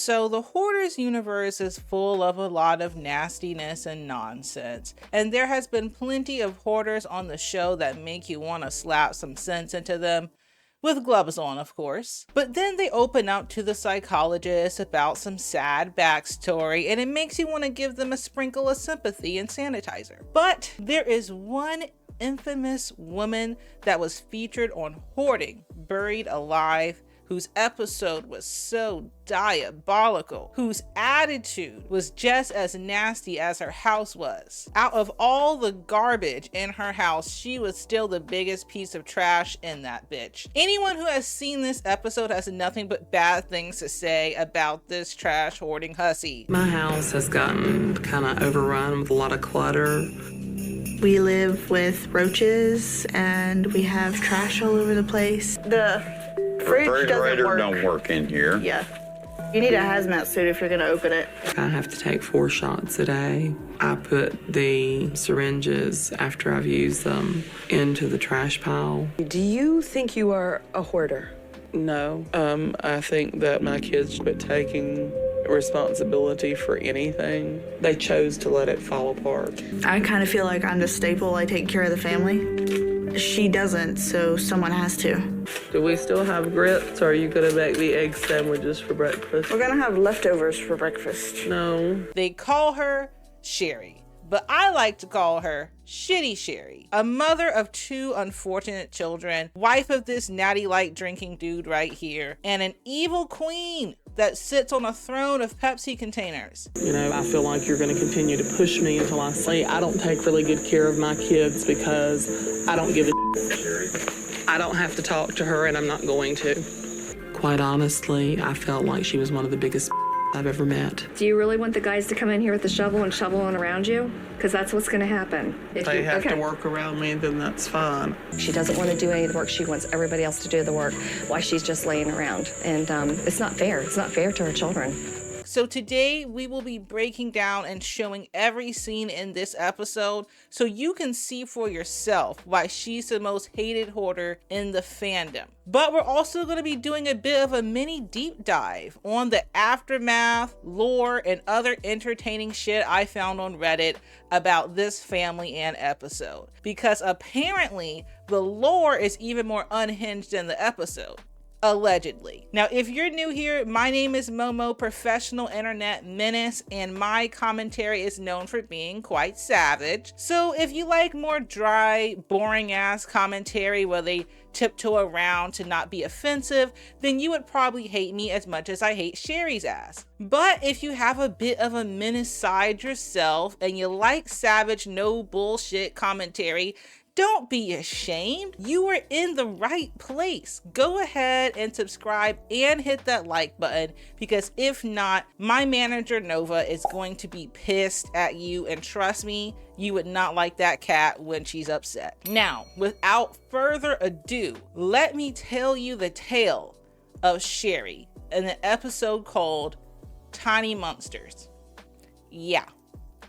So the Hoarders universe is full of a lot of nastiness and nonsense, and there has been plenty of hoarders on the show that make you want to slap some sense into them, with gloves on, of course. But then they open up to the psychologist about some sad backstory, and it makes you want to give them a sprinkle of sympathy and sanitizer. But there is one infamous woman that was featured on Hoarding, Buried Alive, whose episode was so diabolical, whose attitude was just as nasty as her house was. Out of all the garbage in her house, she was still the biggest piece of trash in that bitch. Anyone who has seen this episode has nothing but bad things to say about this trash hoarding hussy. My house has gotten kind of overrun with a lot of clutter. We live with roaches and we have trash all over the place. The fridge doesn't work. Don't work in here. Yeah. You need a hazmat suit if you're gonna open it. I have to take 4 shots a day. I put the syringes, after I've used them, into the trash pile. Do you think you are a hoarder? No. I think that my kids quit taking responsibility for anything. They chose to let it fall apart. I kind of feel like I'm the staple. I take care of the family. She doesn't, so someone has to. Do we still have grits, or are you gonna make me egg sandwiches for breakfast? We're gonna have leftovers for breakfast. No. They call her Sherry, but I like to call her Shitty Sherry, a mother of 2 unfortunate children, wife of this natty light drinking dude right here, and an evil queen that sits on a throne of Pepsi containers. You know, I feel like you're going to continue to push me until I say I don't take really good care of my kids because I don't give a shit. I don't have to talk to her, and I'm not going to. Quite honestly, I felt like she was one of the biggest I've ever met. Do you really want the guys to come in here with the shovel and shoveling around you? Because that's what's going to happen. If they have to work around me, then that's fine. She doesn't want to do any of the work. She wants everybody else to do the work while she's just laying around. And it's not fair. It's not fair to her children. So today we will be breaking down and showing every scene in this episode so you can see for yourself why she's the most hated hoarder in the fandom. But we're also going to be doing a bit of a mini deep dive on the aftermath, lore, and other entertaining shit I found on Reddit about this family and episode. Because apparently the lore is even more unhinged than the episode. Allegedly. Now, if you're new here, my name is Momo, professional internet menace, and my commentary is known for being quite savage. So if you like more dry, boring ass commentary where they tiptoe around to not be offensive, then you would probably hate me as much as I hate Sherry's ass. But if you have a bit of a menace side yourself and you like savage, no bullshit commentary, don't be ashamed. You are in the right place. Go ahead and subscribe and hit that like button, because if not, my manager Nova is going to be pissed at you, and trust me, you would not like that cat when she's upset. Now, without further ado, let me tell you the tale of Sherry in the episode called Tiny Monsters. Yeah.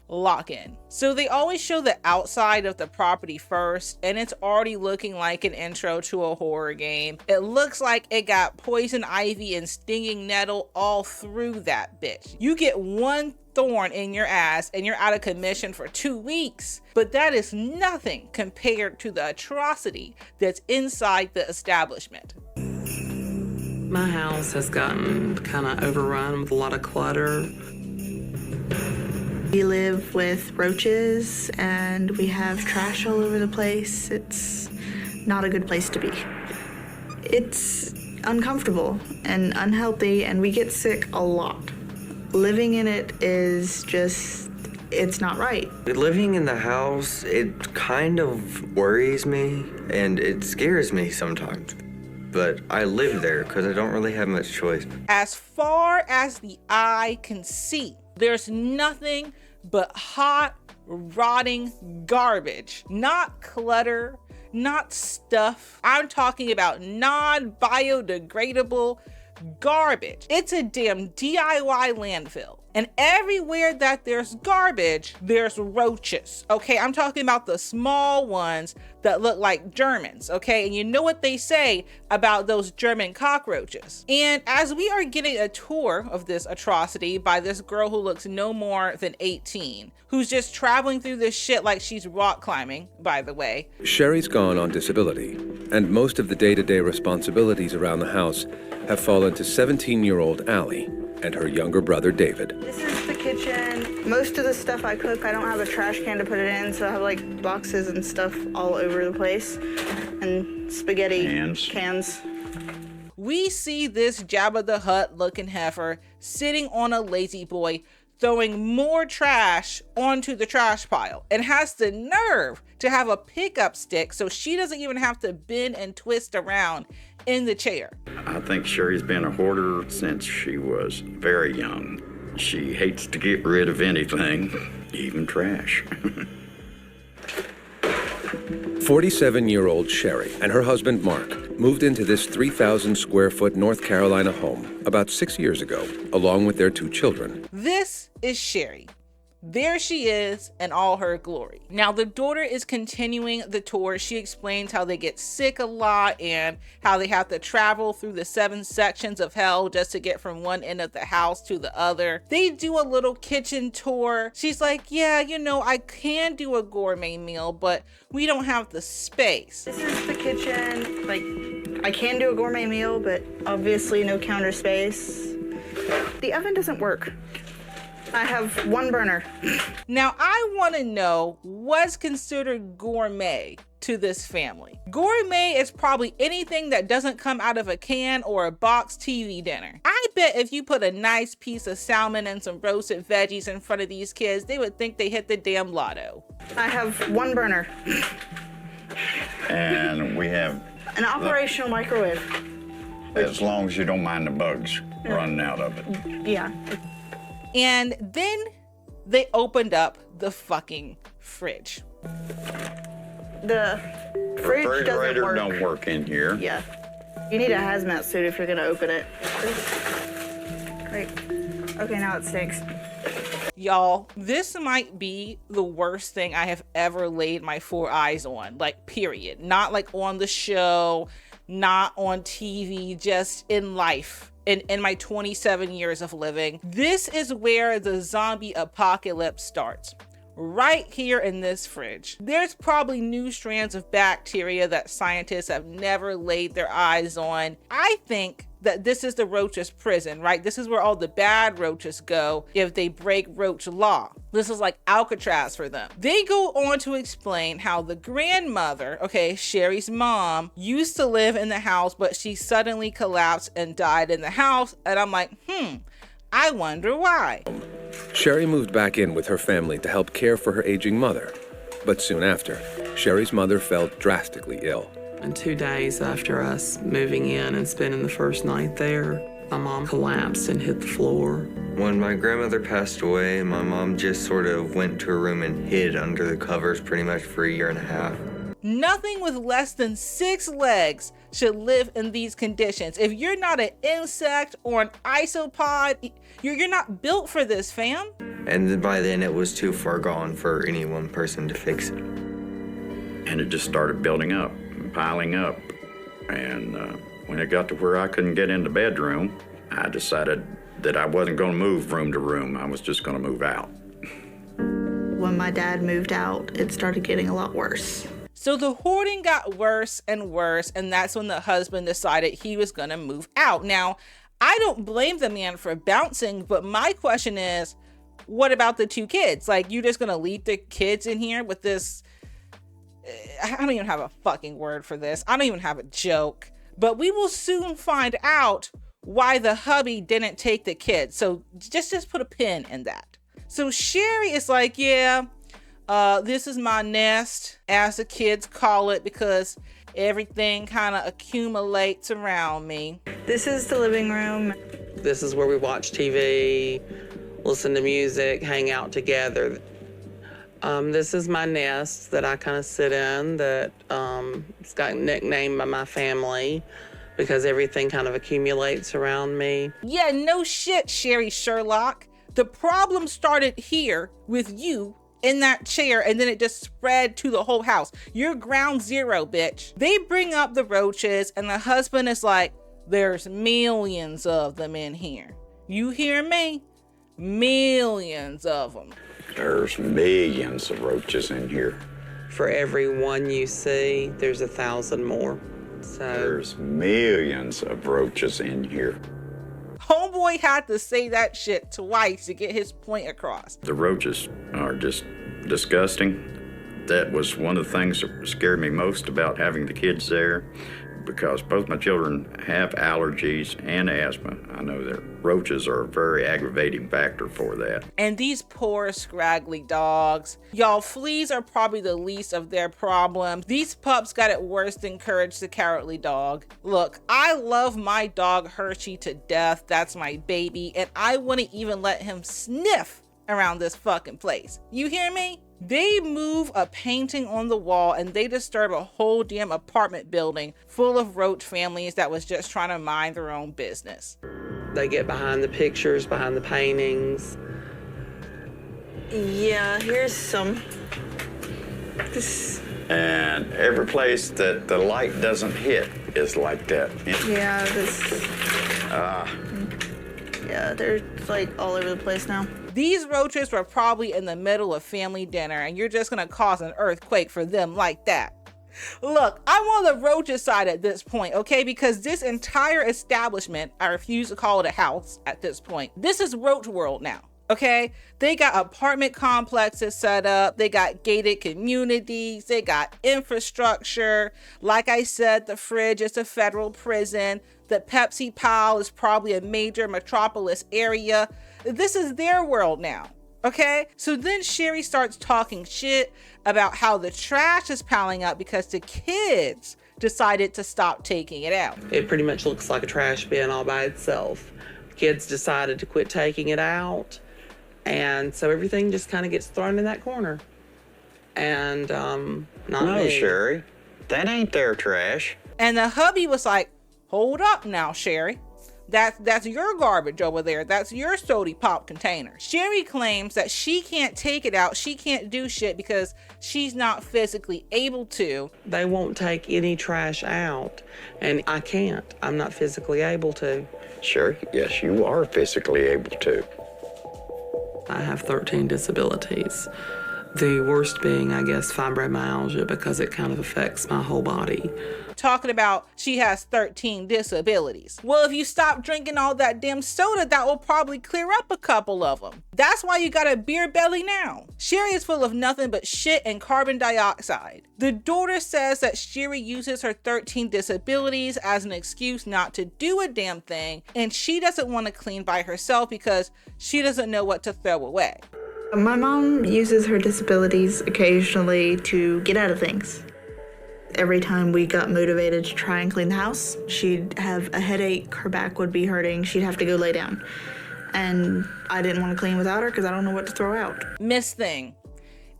Lock in. So they always show the outside of the property first, and it's already looking like an intro to a horror game. It looks like it got poison ivy and stinging nettle all through that bitch. You get one thorn in your ass and you're out of commission for 2 weeks. But that is nothing compared to the atrocity that's inside the establishment. My house has gotten kind of overrun with a lot of clutter. We live with roaches and we have trash all over the place. It's not a good place to be. It's uncomfortable and unhealthy, and we get sick a lot. Living in it is just, it's not right. Living in the house, it kind of worries me and it scares me sometimes. But I live there because I don't really have much choice. As far as the eye can see, there's nothing but hot, rotting garbage. Not clutter, not stuff. I'm talking about non-biodegradable garbage. It's a damn DIY landfill. And everywhere that there's garbage, there's roaches, okay? I'm talking about the small ones that look like Germans, okay? And you know what they say about those German cockroaches. And as we are getting a tour of this atrocity by this girl who looks no more than 18, who's just traveling through this shit like she's rock climbing, by the way. Sherry's gone on disability, and most of the day-to-day responsibilities around the house have fallen to 17-year-old Allie and her younger brother, David. This is the kitchen. Most of the stuff I cook, I don't have a trash can to put it in, so I have like boxes and stuff all over the place, and spaghetti cans. We see this Jabba the Hutt looking heifer sitting on a lazy boy, throwing more trash onto the trash pile, and has the nerve to have a pickup stick so she doesn't even have to bend and twist around in the chair. I think Sherry's been a hoarder since she was very young. She hates to get rid of anything, even trash. 47-year-old Sherry and her husband Mark moved into this 3,000 square foot North Carolina home about 6 years ago, along with their 2 children. This is Sherry. There she is in all her glory. Now the daughter is continuing the tour. She explains how they get sick a lot and how they have to travel through the 7 sections of hell just to get from one end of the house to the other. They do a little kitchen tour. She's like, yeah, you know, I can do a gourmet meal, but we don't have the space. This is the kitchen. Like, I can do a gourmet meal, but obviously no counter space. The oven doesn't work. I have 1 burner. Now, I want to know what's considered gourmet to this family. Gourmet is probably anything that doesn't come out of a can or a box TV dinner. I bet if you put a nice piece of salmon and some roasted veggies in front of these kids, they would think they hit the damn lotto. I have 1 burner. And we have An operational microwave. as long as you don't mind the bugs running out of it. Yeah. And then they opened up the fucking fridge. The fridge doesn't Refrigerator work. don't work in here. Yeah. You need a hazmat suit if you're gonna open it. Great. Okay, now it stinks. Y'all, this might be the worst thing I have ever laid my 4 eyes on, like, period. Not like on the show, not on TV, just in life. In my 27 years of living. This is where the zombie apocalypse starts. Right here in this fridge. There's probably new strands of bacteria that scientists have never laid their eyes on. I think that this is the roach's prison, right? This is where all the bad roaches go if they break roach law. This is like Alcatraz for them. They go on to explain how the grandmother, okay, Sherry's mom, used to live in the house, but she suddenly collapsed and died in the house. And I'm like, I wonder why. Sherry moved back in with her family to help care for her aging mother. But soon after, Sherry's mother fell drastically ill. And 2 days after us moving in and spending the first night there, my mom collapsed and hit the floor. When my grandmother passed away, my mom just sort of went to her room and hid under the covers pretty much for 1.5 years. Nothing with less than 6 legs should live in these conditions. If you're not an insect or an isopod, you're not built for this, fam. And by then it was too far gone for any one person to fix it. And it just started building up, piling up. And when it got to where I couldn't get in the bedroom, I decided that I wasn't going to move room to room. I was just going to move out. When my dad moved out, it started getting a lot worse. So the hoarding got worse and worse, and that's when the husband decided he was gonna move out. Now, I don't blame the man for bouncing, but my question is, what about the 2 kids? Like, you just gonna leave the kids in here with this? I don't even have a fucking word for this. I don't even have a joke. But we will soon find out why the hubby didn't take the kids. So just put a pin in that. So Sherry is like, yeah, this is my nest, as the kids call it, because everything kind of accumulates around me. This is the living room. This is where we watch TV, listen to music, hang out together. This is my nest that I kind of sit in that it's got nicknamed by my family because everything kind of accumulates around me. Yeah, no shit, Sherry Sherlock. The problem started here with you in that chair, and then it just spread to the whole house. You're ground zero, bitch. They bring up the roaches, and the husband is like, there's millions of them in here. You hear me? Millions of them. There's millions of roaches in here. For every one you see, there's 1,000 more. So There's millions of roaches in here. Homeboy had to say that shit twice to get his point across. The roaches are just disgusting. That was one of the things that scared me most about having the kids there, because both my children have allergies and asthma. I know that roaches are a very aggravating factor for that. And these poor scraggly dogs. Y'all, fleas are probably the least of their problems. These pups got it worse than Courage the Cowardly Dog. Look, I love my dog Hershey to death. That's my baby. And I wouldn't even let him sniff around this fucking place. You hear me? They move a painting on the wall and they disturb a whole damn apartment building full of roach families that was just trying to mind their own business. they get behind the pictures, behind the paintings. Yeah, here's some. This. And every place that the light doesn't hit is like that. Yeah, this. Yeah, they're like all over the place now. These roaches were probably in the middle of family dinner and you're just gonna cause an earthquake for them like that. Look, I'm on the roaches side at this point, okay? Because this entire establishment, I refuse to call it a house at this point. This is Roach World now, okay? They got apartment complexes set up. They got gated communities. They got infrastructure. Like I said, the fridge is a federal prison. The Pepsi pile is probably a major metropolis area. This is their world now. Okay, so then Sherry starts talking shit about how the trash is piling up because the kids decided to stop taking it out. It pretty much looks like a trash bin all by itself. Kids decided to quit taking it out, and so everything just kind of gets thrown in that corner. And not No, me. Sherry, that ain't their trash. And the hubby was like, hold up now, Sherry. That's your garbage over there. That's your sody pop container. Sherry claims that she can't take it out. She can't do shit because she's not physically able to. They won't take any trash out, and I can't. I'm not physically able to. Sure, yes, you are physically able to. I have 13 disabilities. The worst being, I guess, fibromyalgia, because it kind of affects my whole body. Talking about she has 13 disabilities. Well, if you stop drinking all that damn soda, that will probably clear up a couple of them. That's why you got a beer belly now. Sherry is full of nothing but shit and carbon dioxide. The daughter says that Sherry uses her 13 disabilities as an excuse not to do a damn thing, and she doesn't want to clean by herself because she doesn't know what to throw away. My mom uses her disabilities occasionally to get out of things. Every time we got motivated to try and clean the house, she'd have a headache, her back would be hurting, she'd have to go lay down. And I didn't want to clean without her because I don't know what to throw out. Miss Thing,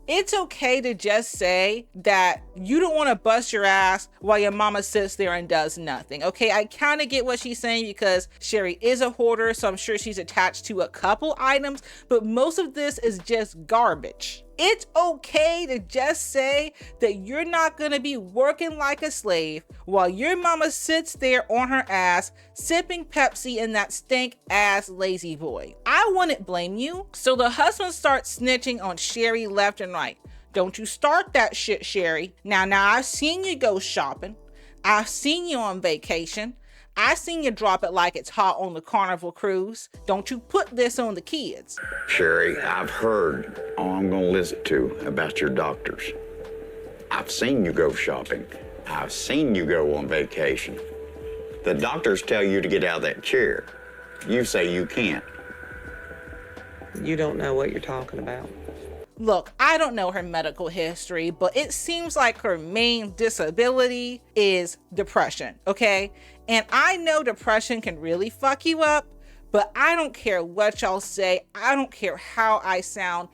it's okay to just say that you don't want to bust your ass while your mama sits there and does nothing. Okay, I kind of get what she's saying because Sherry is a hoarder, so I'm sure she's attached to a couple items, but most of this is just garbage. It's okay to just say that you're not gonna be working like a slave while your mama sits there on her ass sipping Pepsi in that stink ass lazy boy. I wouldn't blame you. So the husband starts snitching on Sherry left and right. Don't you start that shit, Sherry. Now I've seen you go shopping. I've seen you on vacation. I seen you drop it like it's hot on the Carnival cruise. Don't you put this on the kids. Sherry, I've heard all I'm gonna listen to about your doctors. I've seen you go shopping. I've seen you go on vacation. The doctors tell you to get out of that chair. You say you can't. You don't know what you're talking about. Look, I don't know her medical history, but it seems like her main disability is depression, okay? And I know depression can really fuck you up, but I don't care what y'all say. I don't care how I sound.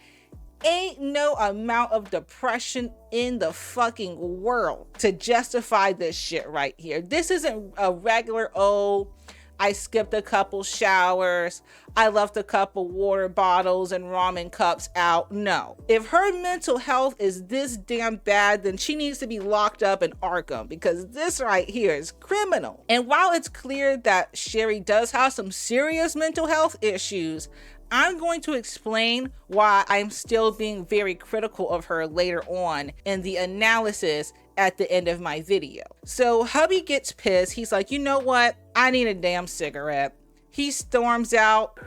Ain't no amount of depression in the fucking world to justify this shit right here. This isn't a regular old I skipped a couple showers. I left a couple water bottles and ramen cups out. No. If her mental health is this damn bad, then she needs to be locked up in Arkham, because this right here is criminal. And while it's clear that Sherry does have some serious mental health issues, I'm going to explain why I'm still being very critical of her later on in the analysis at the end of my video. So hubby gets pissed. He's like, you know what? I need a damn cigarette. He storms out.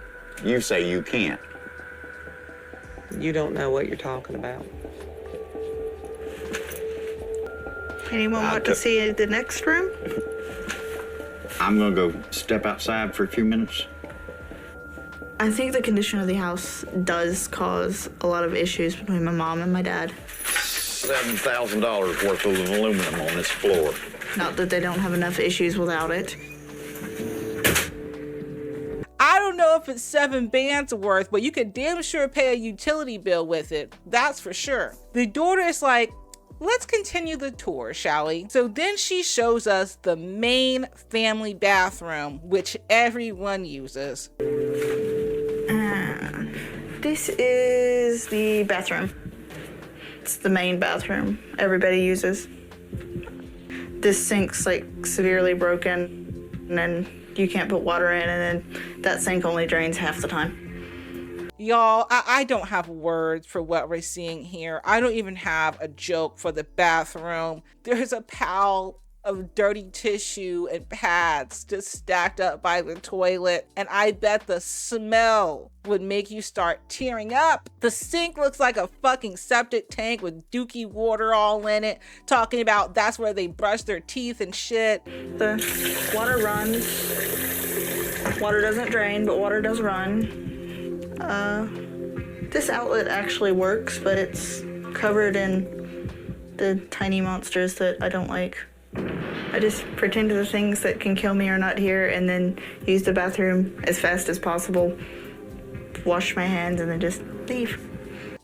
You say you can't. You don't know what you're talking about. Anyone want to see the next room? I'm gonna go step outside for a few minutes. I think the condition of the house does cause a lot of issues between my mom and my dad. $7,000 worth of aluminum on this floor. Not that they don't have enough issues without it. I don't know if it's 7 bands worth, but you could damn sure pay a utility bill with it. That's for sure. The daughter is like, let's continue the tour, shall we? So then she shows us the main family bathroom, which everyone uses. This is the bathroom. It's the main bathroom everybody uses. This sink's like severely broken, and then you can't put water in, and then that sink only drains half the time. Y'all, I don't have words for what we're seeing here. I don't even have a joke for the bathroom. There's a pile of dirty tissue and pads just stacked up by the toilet, and I bet the smell would make you start tearing up. The sink looks like a fucking septic tank with dookie water all in it, talking about that's where they brush their teeth and shit. The water runs. Water doesn't drain, but water does run. This outlet actually works, but it's covered in the tiny monsters that I don't like. I just pretend the things that can kill me are not here, and then use the bathroom as fast as possible, wash my hands, and then just leave.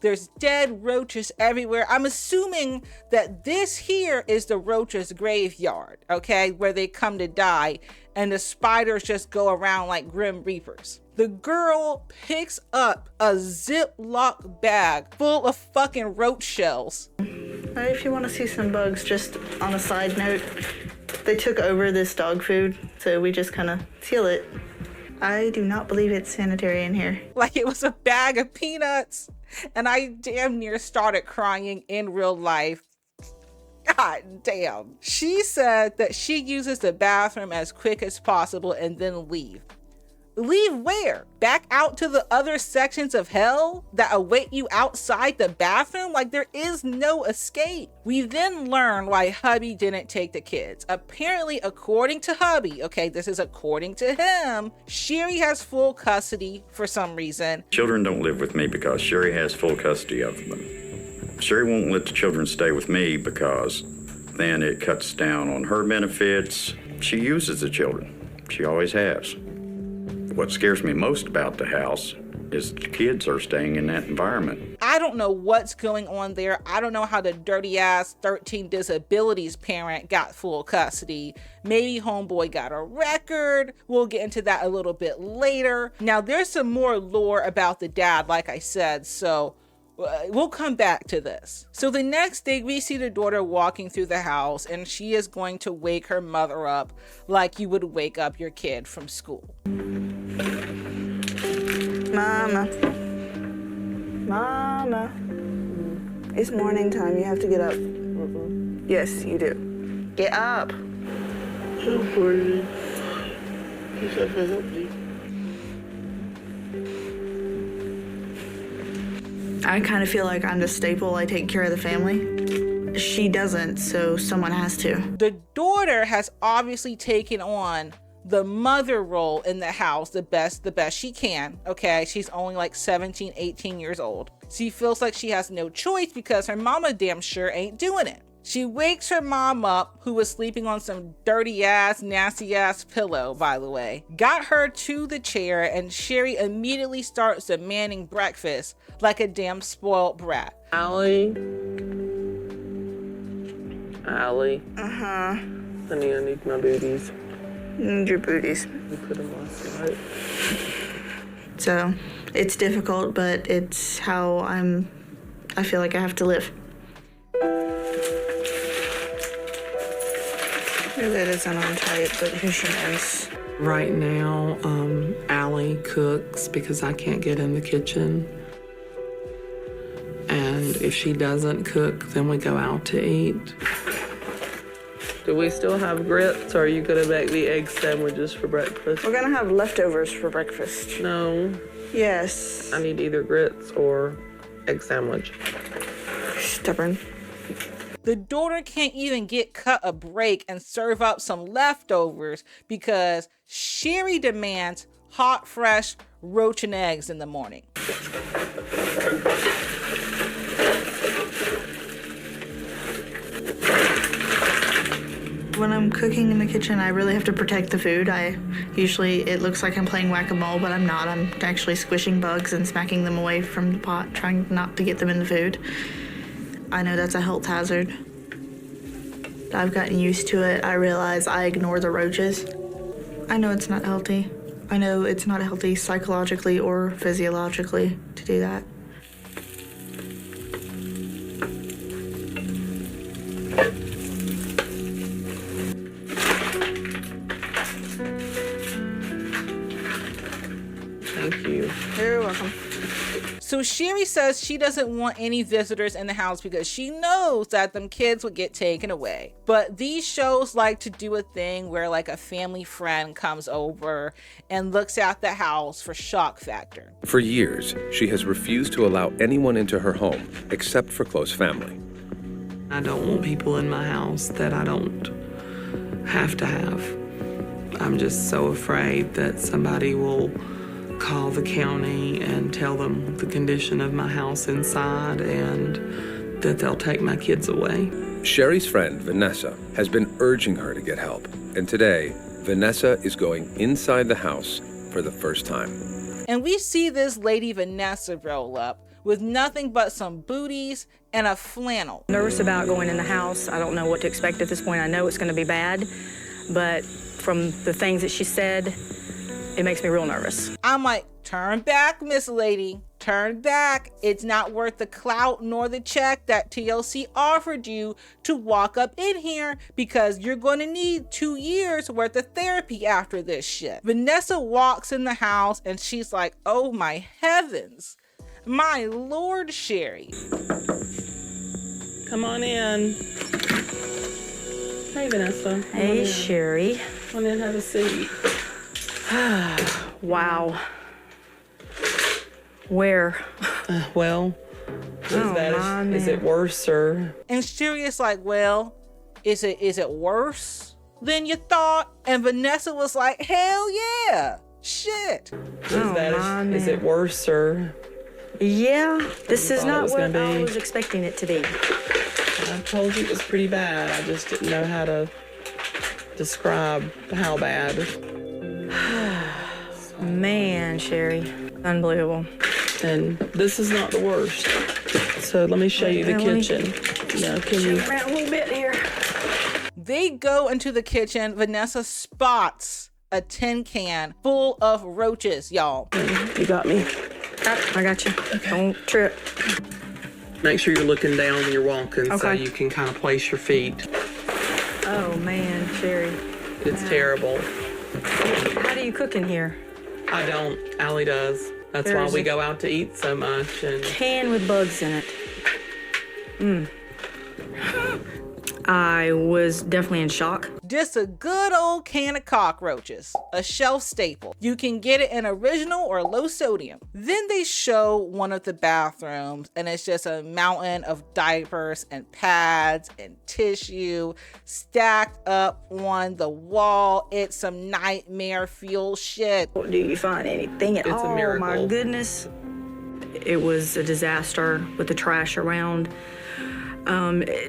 There's dead roaches everywhere. I'm assuming that this here is the roaches' graveyard, okay, where they come to die, and the spiders just go around like grim reapers. The girl picks up a Ziploc bag full of fucking roach shells. If you want to see some bugs, just on a side note, they took over this dog food, so we just kind of seal it. I do not believe it's sanitary in here. Like it was a bag of peanuts. And I damn near started crying in real life. God damn. She said that she uses the bathroom as quick as possible and then leave. Leave where? Back out to the other sections of hell that await you outside the bathroom? Like there is no escape. We then learn why hubby didn't take the kids. Apparently, according to hubby, okay, this is according to him, Sherry has full custody for some reason. Children don't live with me because Sherry has full custody of them. Sherry won't let the children stay with me because then it cuts down on her benefits. She uses the children. She always has. What scares me most about the house is the kids are staying in that environment. I don't know what's going on there. I don't know how the dirty ass 13 disabilities parent got full custody. Maybe homeboy got a record. We'll get into that a little bit later. Now there's some more lore about the dad, like I said, so we'll come back to this. So the next day we see the daughter walking through the house, and she is going to wake her mother up like you would wake up your kid from school. Mama, it's morning time. You have to get up. Yes, you do. Get up. I kind of feel like I'm the staple. I take care of the family. She doesn't, so someone has to. The daughter has obviously taken on the mother role in the house the best she can, okay? She's only like 17, 18 years old. She feels like she has no choice because her mama damn sure ain't doing it. She wakes her mom up, who was sleeping on some dirty ass, nasty ass pillow, by the way. Got her to the chair, and Sherry immediately starts demanding breakfast like a damn spoiled brat. Allie. Uh-huh. Honey, I need my booties. And your booties. We put them last night. So it's difficult, but it's how I feel like I have to live. Maybe that isn't on tight, but who she knows. Right now, Allie cooks because I can't get in the kitchen. And if she doesn't cook, then we go out to eat. Do we still have grits, or are you gonna make me egg sandwiches for breakfast? We're gonna have leftovers for breakfast. No, Yes. I need either grits or egg sandwich. Stubborn. The daughter can't even cut a break and serve up some leftovers because Sherry demands hot, fresh roach and eggs in the morning. When I'm cooking in the kitchen, I really have to protect the food. It looks like I'm playing whack-a-mole, but I'm not. I'm actually squishing bugs and smacking them away from the pot, trying not to get them in the food. I know that's a health hazard. I've gotten used to it. I realize I ignore the roaches. I know it's not healthy. I know it's not healthy psychologically or physiologically to do that. Thank you. You're welcome. So Sherry says she doesn't want any visitors in the house because she knows that them kids would get taken away. But these shows like to do a thing where like a family friend comes over and looks at the house for shock factor. For years, she has refused to allow anyone into her home except for close family. I don't want people in my house that I don't have to have. I'm just so afraid that somebody will call the county and tell them the condition of my house inside and that they'll take my kids away. Sherry's friend, Vanessa, has been urging her to get help. And today, Vanessa is going inside the house for the first time. And we see this lady Vanessa roll up with nothing but some booties and a flannel. Nervous about going in the house. I don't know what to expect at this point. I know it's going to be bad, but from the things that she said, it makes me real nervous. I'm like, turn back, Miss Lady, turn back. It's not worth the clout nor the check that TLC offered you to walk up in here because you're going to need 2 years worth of therapy after this shit. Vanessa walks in the house and she's like, oh my heavens, my Lord, Sherry. Come on in. Hey, Vanessa. Hey, Sherry. Come on in, have a seat. Wow. Where? Well, is it worse or? And Sherry is like, well, is it worse than you thought? And Vanessa was like, hell yeah, shit. Is it worse or? Yeah, this is not what I I was expecting it to be. I told you it was pretty bad. I just didn't know how to describe how bad. Man, Sherry, unbelievable. And this is not the worst. So let me show you the kitchen. Yeah, can you? Around a little bit here. They go into the kitchen. Vanessa spots a tin can full of roaches, y'all. You got me. I got you. Okay. Don't trip. Make sure you're looking down when you're walking so Okay. you can kind of place your feet. Oh, man, Sherry. It's terrible. How do you cook in here? I don't. Allie does. That's why There's we a go out to eat so much. And can with bugs in it. I was definitely in shock. Just a good old can of cockroaches, a shelf staple. You can get it in original or low sodium. Then they show one of the bathrooms and it's just a mountain of diapers and pads and tissue stacked up on the wall. It's some nightmare fuel shit. Do you find anything at all? It's a miracle. My goodness. It was a disaster with the trash around.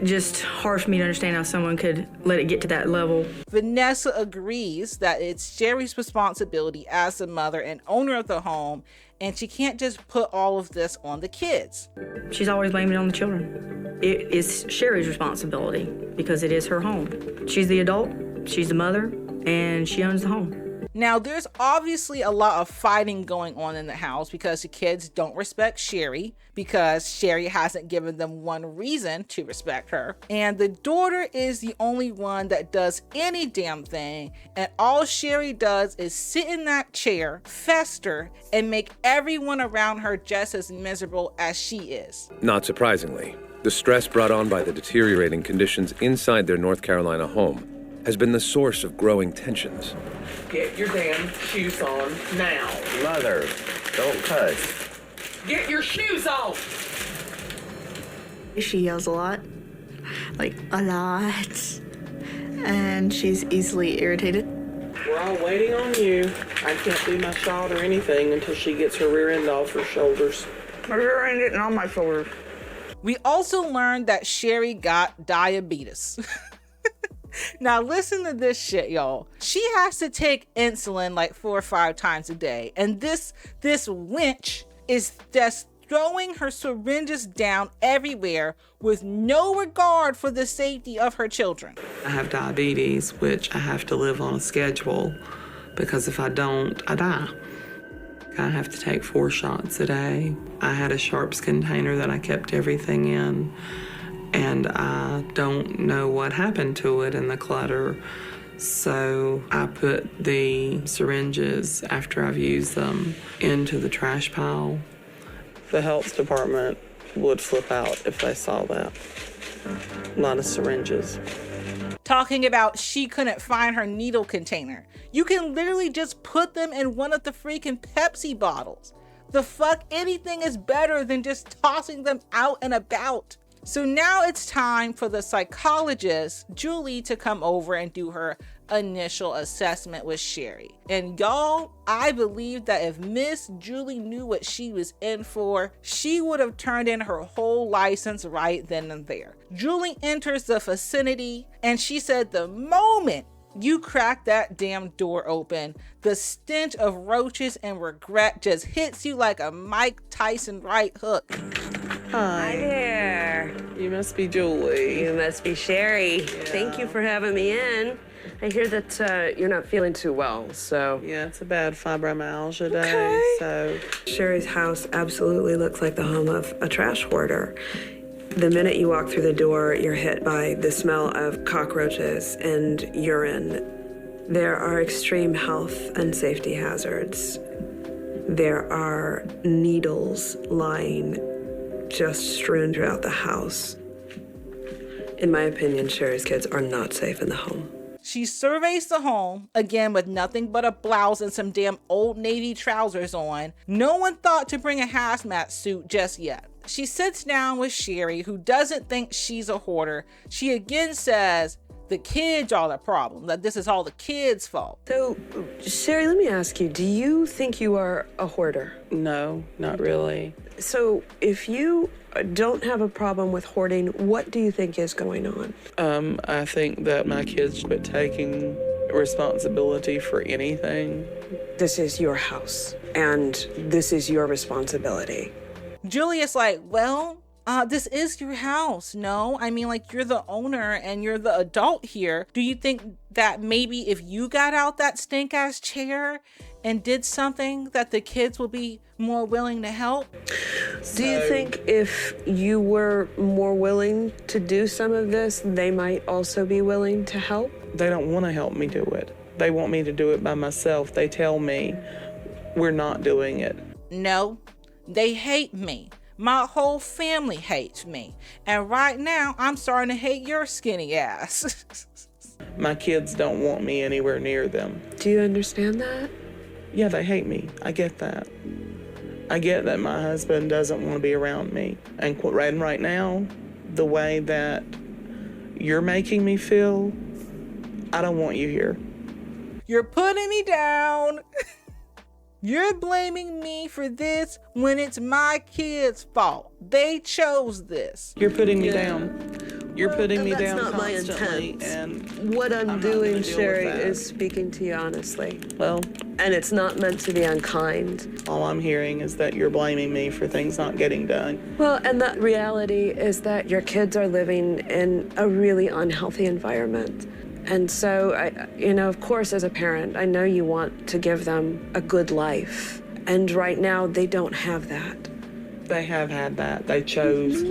Just hard for me to understand how someone could let it get to that level. Vanessa agrees that it's Sherry's responsibility as the mother and owner of the home, and she can't just put all of this on the kids. She's always blaming it on the children. It is Sherry's responsibility because it is her home. She's the adult, she's the mother, and she owns the home. Now, there's obviously a lot of fighting going on in the house because the kids don't respect Sherry, because Sherry hasn't given them one reason to respect her. And the daughter is the only one that does any damn thing, and all Sherry does is sit in that chair, fester, and make everyone around her just as miserable as she is. Not surprisingly, the stress brought on by the deteriorating conditions inside their North Carolina home has been the source of growing tensions. Get your damn shoes on now. Mother, don't cuss. Get your shoes on! She yells a lot, like a lot, and she's easily irritated. We're all waiting on you. I can't do my shot or anything until she gets her rear end off her shoulders. My rear end getting on my shoulders. We also learned that Sherry got diabetes. Now listen to this shit, y'all. She has to take insulin like 4 or 5 times a day. And this wench is just throwing her syringes down everywhere with no regard for the safety of her children. I have diabetes, which I have to live on a schedule because if I don't, I die. I have to take 4 shots a day. I had a Sharps container that I kept everything in, and I don't know what happened to it in the clutter. So I put the syringes, after I've used them, into the trash pile. The health department would flip out if they saw that. A lot of syringes. Talking about she couldn't find her needle container. You can literally just put them in one of the freaking Pepsi bottles. The fuck, anything is better than just tossing them out and about. So now it's time for the psychologist, Julie, to come over and do her initial assessment with Sherry. And y'all, I believe that if Miss Julie knew what she was in for, she would have turned in her whole license right then and there. Julie enters the vicinity, and she said the moment you crack that damn door open, the stench of roaches and regret just hits you like a Mike Tyson right hook. Hi there. You must be Julie. You must be Sherry. Yeah. Thank you for having me in. I hear that you're not feeling too well, so. Yeah, it's a bad fibromyalgia day, Okay. so. Sherry's house absolutely looks like the home of a trash hoarder. The minute you walk through the door, you're hit by the smell of cockroaches and urine. There are extreme health and safety hazards. There are needles lying just strewn throughout the house. In my opinion, Sherry's kids are not safe in the home. She surveys the home, again with nothing but a blouse and some damn Old Navy trousers on. No one thought to bring a hazmat suit just yet. She sits down with Sherry, who doesn't think she's a hoarder. She again says the kids are the problem, that this is all the kids' fault. So, Sherry, let me ask you, do you think you are a hoarder? No, not really. So, if you don't have a problem with hoarding, what do you think is going on? I think that my kids quit taking responsibility for anything. This is your house, and this is your responsibility. Julia's like, well, this is your house. No, I mean, like, you're the owner and you're the adult here. Do you think that maybe if you got out that stink ass chair and did something that the kids will be more willing to help? Do you think if you were more willing to do some of this, they might also be willing to help? They don't want to help me do it. They want me to do it by myself. They tell me we're not doing it. No, they hate me. My whole family hates me. And right now, I'm starting to hate your skinny ass. My kids don't want me anywhere near them. Do you understand that? Yeah, they hate me. I get that. I get that my husband doesn't want to be around me. And right now, the way that you're making me feel, I don't want you here. You're putting me down. You're blaming me for this when it's my kids' fault. They chose this. You're putting me down. You're putting me down That's not my constantly, intent. and What I'm not doing, gonna deal Sherry, with that. is speaking to you honestly. Well, And it's not meant to be unkind. all I'm hearing is that you're blaming me for things not getting done. Well, and the reality is that your kids are living in a really unhealthy environment. And so, of course, as a parent, I know you want to give them a good life. And right now, they don't have that. They have had that. They chose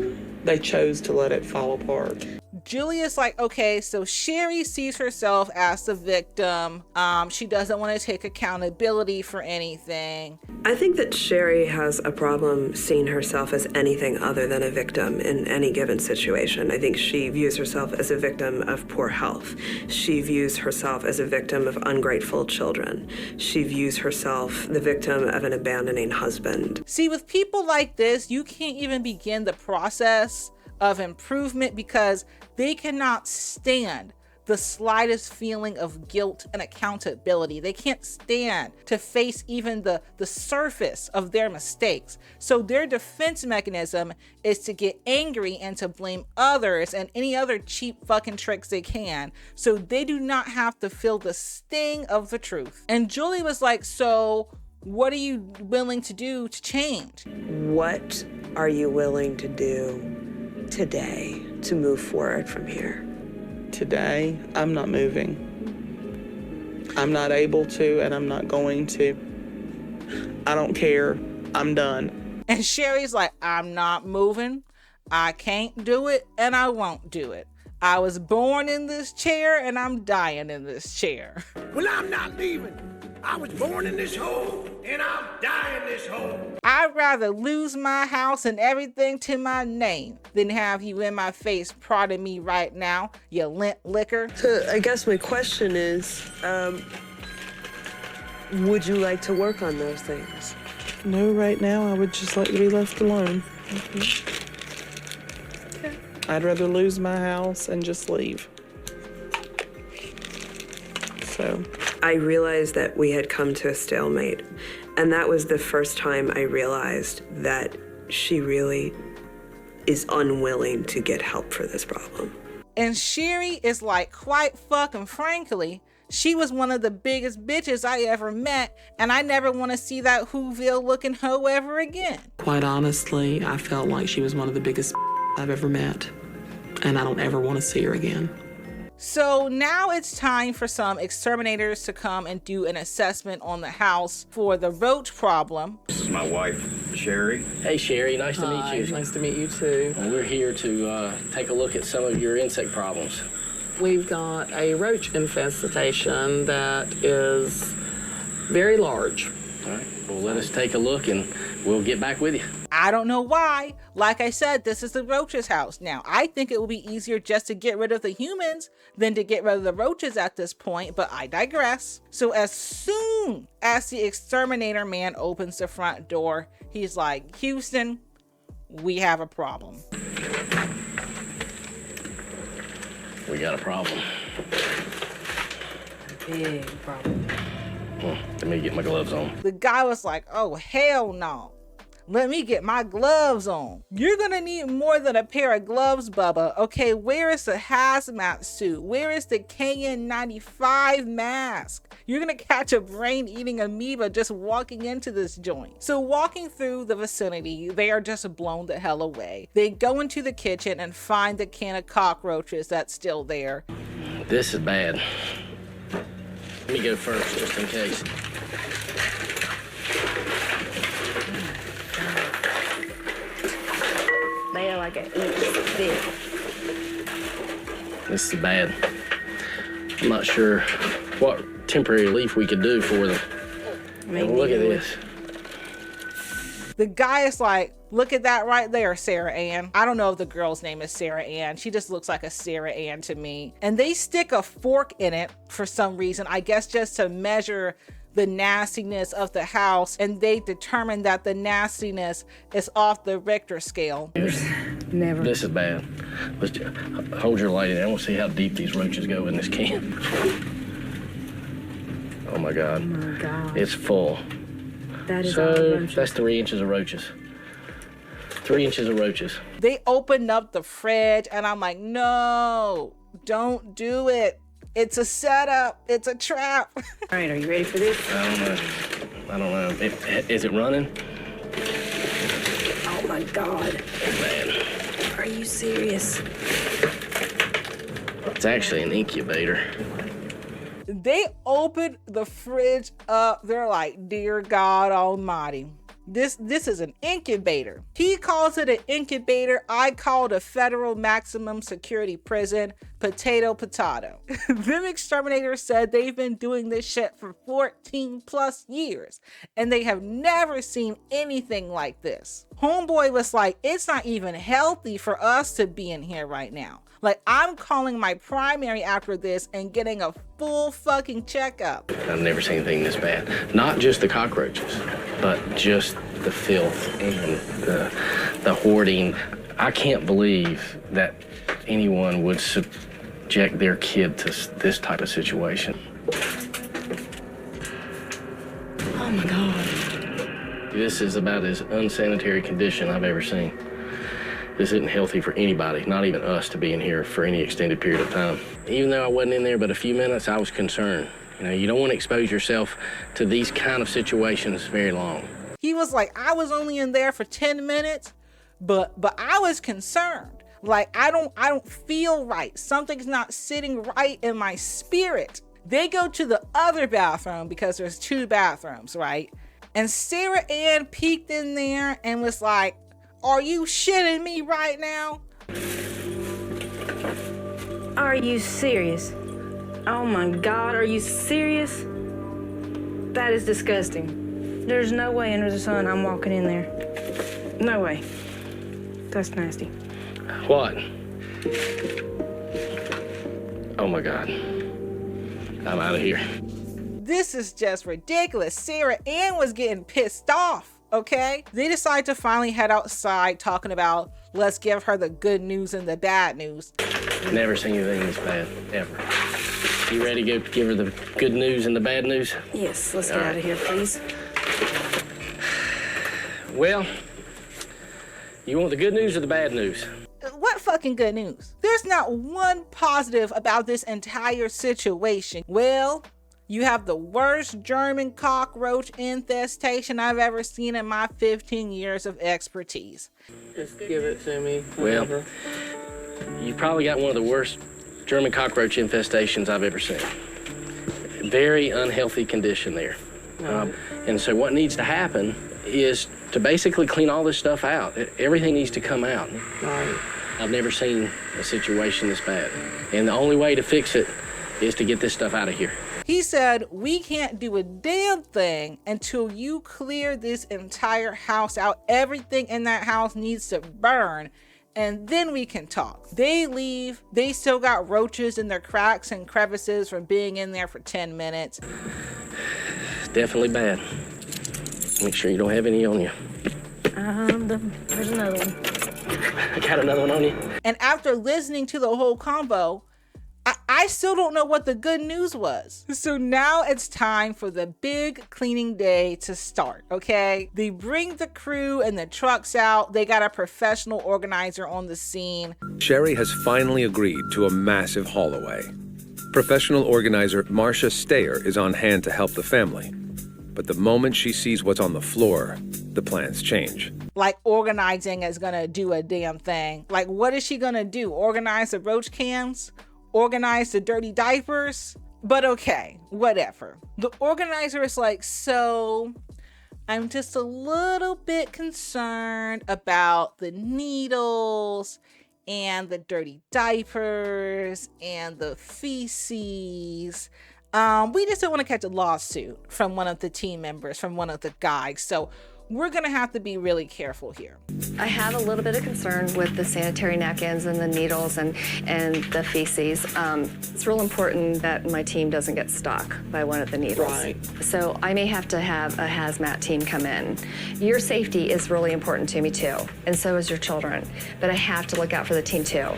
to let it fall apart. Julia's like, okay, so Sherry sees herself as the victim. She doesn't want to take accountability for anything. I think that Sherry has a problem seeing herself as anything other than a victim in any given situation. I think she views herself as a victim of poor health. She views herself as a victim of ungrateful children. She views herself the victim of an abandoning husband. See, with people like this, you can't even begin the process of improvement because they cannot stand the slightest feeling of guilt and accountability. They can't stand to face even the surface of their mistakes. So their defense mechanism is to get angry and to blame others and any other cheap fucking tricks they can, so they do not have to feel the sting of the truth. And Julie was like, so what are you willing to do to change? What are you willing to do today to move forward from here? Today, I'm not moving. I'm not able to, and I'm not going to. I don't care. I'm done. And Sherry's like, I'm not moving. I can't do it, and I won't do it. I was born in this chair, and I'm dying in this chair. Well, I'm not leaving. I was born in this hole, and I'm dying in this hole. I'd rather lose my house and everything to my name than have you in my face prodding me right now, you lint liquor. So I guess my question is, would you like to work on those things? No, right now, I would just like to be left alone. Okay. I'd rather lose my house and just leave. So I realized that we had come to a stalemate, and that was the first time I realized that she really is unwilling to get help for this problem. And Sherry is like, quite fucking frankly, she was one of the biggest bitches I ever met, and I never want to see that Whoville looking hoe ever again. quite honestly, I felt like she was one of the biggest I've ever met, and I don't ever want to see her again. So now it's time for some exterminators to come and do an assessment on the house for the roach problem. This is my wife, Sherry. Hey Sherry, nice to meet you. Nice to meet you too. And we're here to take a look at some of your insect problems. We've got a roach infestation that is very large. All right, well let us take a look and we'll get back with you. I don't know why. Like I said, this is the roach's house. Now, I think it will be easier just to get rid of the humans than to get rid of the roaches at this point, but I digress. So as soon as the exterminator man opens the front door, he's like, Houston, we have a problem. We got a problem. Big problem. Let me get my gloves on. The guy was like, oh, hell no. Let me get my gloves on. You're gonna need more than a pair of gloves, Bubba. Okay, where is the hazmat suit? Where is the KN95 mask? You're gonna catch a brain-eating amoeba just walking into this joint. So walking through the vicinity, they are just blown the hell away. They go into the kitchen and find the can of cockroaches that's still there. This is bad. Let me go first, just in case. They are like an inch thick. This is bad. I'm not sure what temporary relief we could do for them. Look at this. The guy is like, look at that right there, Sarah Ann. I don't know if the girl's name is Sarah Ann. She just looks like a Sarah Ann to me. And they stick a fork in it for some reason, I guess just to measure the nastiness of the house, and they determined that the nastiness is off the Richter scale. Never. This is bad. Let's hold your light in. I want to see how deep these roaches go in this can. Oh my God. Oh my God. It's full. That is So that's 3 inches of roaches. 3 inches of roaches. They opened up the fridge, and I'm like, no, don't do it. It's a setup. It's a trap. All right, are you ready for this? I don't know. Is it running? Oh my God. Man. Are you serious? It's actually an incubator. They opened the fridge up. They're like, dear God Almighty. This is an incubator. He calls it an incubator. I call it a federal maximum security prison. Potato. Them exterminators said they've been doing this shit for 14 plus years, and they have never seen anything like this. Homeboy was like, it's not even healthy for us to be in here right now. Like, I'm calling my primary after this and getting a full fucking checkup. I've never seen anything this bad. Not just the cockroaches, but just the filth and the hoarding. I can't believe that anyone would subject their kid to this type of situation. Oh my God. This is about as unsanitary condition I've ever seen. This isn't healthy for anybody, not even us, to be in here for any extended period of time. Even though I wasn't in there but a few minutes, I was concerned. You know, you don't want to expose yourself to these kind of situations very long. He was like, I was only in there for 10 minutes, but I was concerned. Like, I don't feel right. Something's not sitting right in my spirit. They go to the other bathroom because there's 2 bathrooms, right? And Sarah Ann peeked in there and was like, are you shitting me right now? Are you serious? Oh my God, are you serious? That is disgusting. There's no way under the sun I'm walking in there. No way. That's nasty. What? Oh my God. I'm out of here. This is just ridiculous. Sarah Ann was getting pissed off. Okay, they decide to finally head outside, talking about, let's give her the good news and the bad news. Never seen anything this bad, ever. You ready to go give her the good news and the bad news? Yes, let's get out of here, please. Well, you want the good news or the bad news? What fucking good news? There's not one positive about this entire situation. Well, you have the worst German cockroach infestation I've ever seen in my 15 years of expertise. Just give it to me. Well, you probably got one of the worst German cockroach infestations I've ever seen. Very unhealthy condition there. And so what needs to happen is to basically clean all this stuff out. Everything needs to come out. Right. I've never seen a situation this bad. And the only way to fix it is to get this stuff out of here. He said, we can't do a damn thing until you clear this entire house out. Everything in that house needs to burn, and then we can talk. They leave. They still got roaches in their cracks and crevices from being in there for 10 minutes. Definitely bad. Make sure you don't have any on you. There's another one. I got another one on you. And after listening to the whole convo, I still don't know what the good news was. So now it's time for the big cleaning day to start, okay? They bring the crew and the trucks out. They got a professional organizer on the scene. Sherry has finally agreed to a massive haul away. Professional organizer Marcia Stayer is on hand to help the family. But the moment she sees what's on the floor, the plans change. Like, organizing is gonna do a damn thing. Like, what is she gonna do? Organize the roach cans? Organize the dirty diapers? But okay, whatever. The organizer is like, so I'm just a little bit concerned about the needles and the dirty diapers and the feces. We just don't want to catch a lawsuit from one of the team members, from one of the guys. So we're gonna have to be really careful here. I have a little bit of concern with the sanitary napkins and the needles and the feces. It's real important that my team doesn't get stuck by one of the needles. Right. So I may have to have a hazmat team come in. Your safety is really important to me too, and so is your children. But I have to look out for the team too.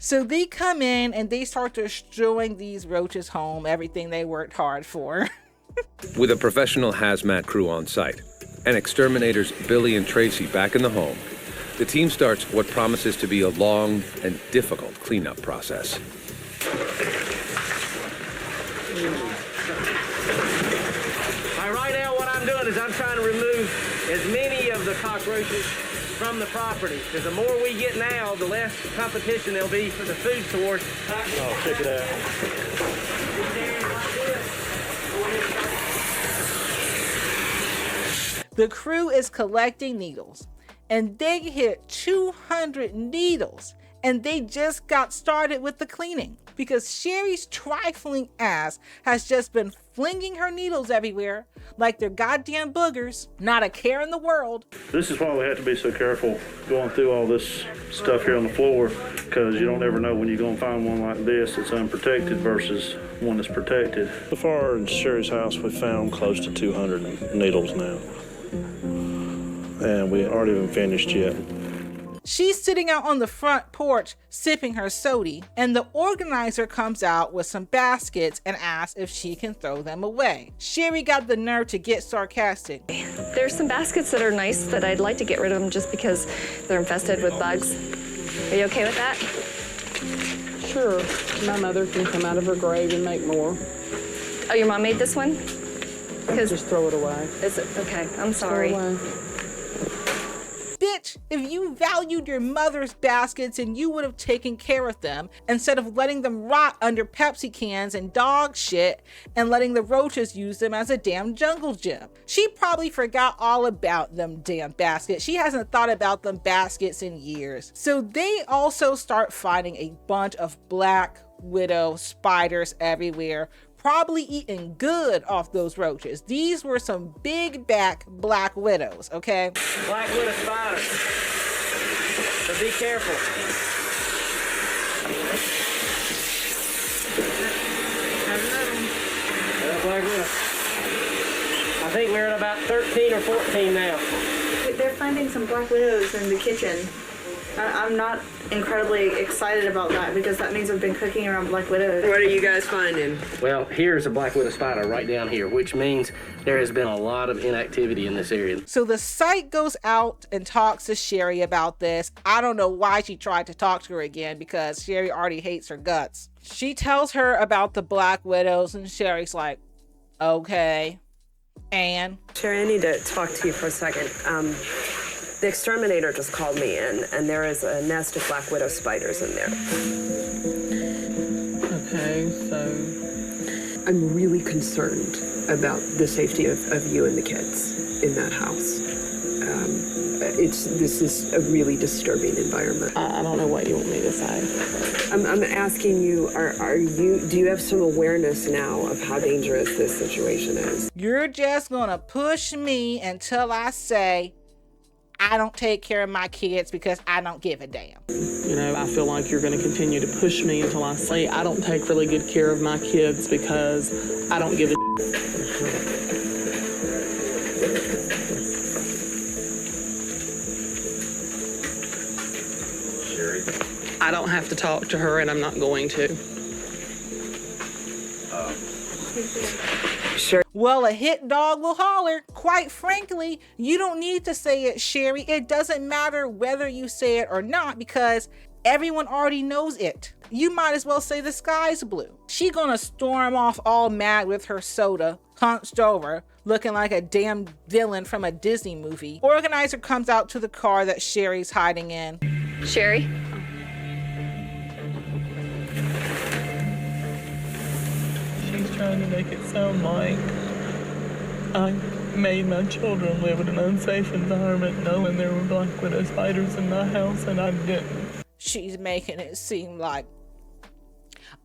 So they come in and they start destroying these roaches home, everything they worked hard for. With a professional hazmat crew on site and exterminators Billy and Tracy back in the home, the team starts what promises to be a long and difficult cleanup process. Right now what I'm doing is I'm trying to remove as many any of the cockroaches from the property. Because the more we get now, the less competition there'll be for the food source. Oh, check it out. The crew is collecting needles, and they hit 200 needles, and they just got started with the cleaning because Sherry's trifling ass has just been flinging her needles everywhere like they're goddamn boogers, not a care in the world. This is why we have to be so careful going through all this stuff here on the floor, because you don't ever know when you're going to find one like this that's unprotected versus one that's protected. So far in Sherry's house, we found close to 200 needles now. And we aren't even finished yet. She's sitting out on the front porch sipping her soda, and the organizer comes out with some baskets and asks if she can throw them away. Sherry got the nerve to get sarcastic. There's some baskets that are nice that I'd like to get rid of them just because they're infested with bugs. Are you okay with that? Sure. My mother can come out of her grave and make more. Oh, your mom made this one? Just throw it away. Is it? Okay, I'm sorry. Throw it away. Bitch, if you valued your mother's baskets and you would have taken care of them instead of letting them rot under Pepsi cans and dog shit and letting the roaches use them as a damn jungle gym. She probably forgot all about them damn baskets. She hasn't thought about them baskets in years. So they also start finding a bunch of black widow spiders everywhere, probably eating good off those roaches. These were some big back black widows, okay? Black widow spiders. So be careful. Black widow. I think we're at about 13 or 14 now. They're finding some black widows in the kitchen. I'm not incredibly excited about that because that means I've been cooking around black widows. What are you guys finding? Well, here's a black widow spider right down here, which means there has been a lot of inactivity in this area. So the site goes out and talks to Sherry about this. I don't know why she tried to talk to her again because Sherry already hates her guts. She tells her about the black widows and Sherry's like, okay. And? Sherry, I need to talk to you for a second. The exterminator just called me in, and there is a nest of black widow spiders in there. Okay, so I'm really concerned about the safety of you and the kids in that house. This is a really disturbing environment. I don't know what you want me to say. I'm asking you, do you have some awareness now of how dangerous this situation is? You're just gonna push me until I say, I don't take care of my kids because I don't give a damn. You know, I feel like you're going to continue to push me until I say I don't take really good care of my kids because I don't give a Sherry? I don't have to talk to her, and I'm not going to. Sure. Well, a hit dog will holler. Quite frankly, you don't need to say it, Sherry. It doesn't matter whether you say it or not because everyone already knows it. You might as well say the sky's blue. She gonna storm off all mad with her soda, hunched over, looking like a damn villain from a Disney movie. Organizer comes out to the car that Sherry's hiding in. Sherry? She's trying to make it sound like I made my children live in an unsafe environment knowing there were black widow spiders in my house, and I didn't. She's making it seem like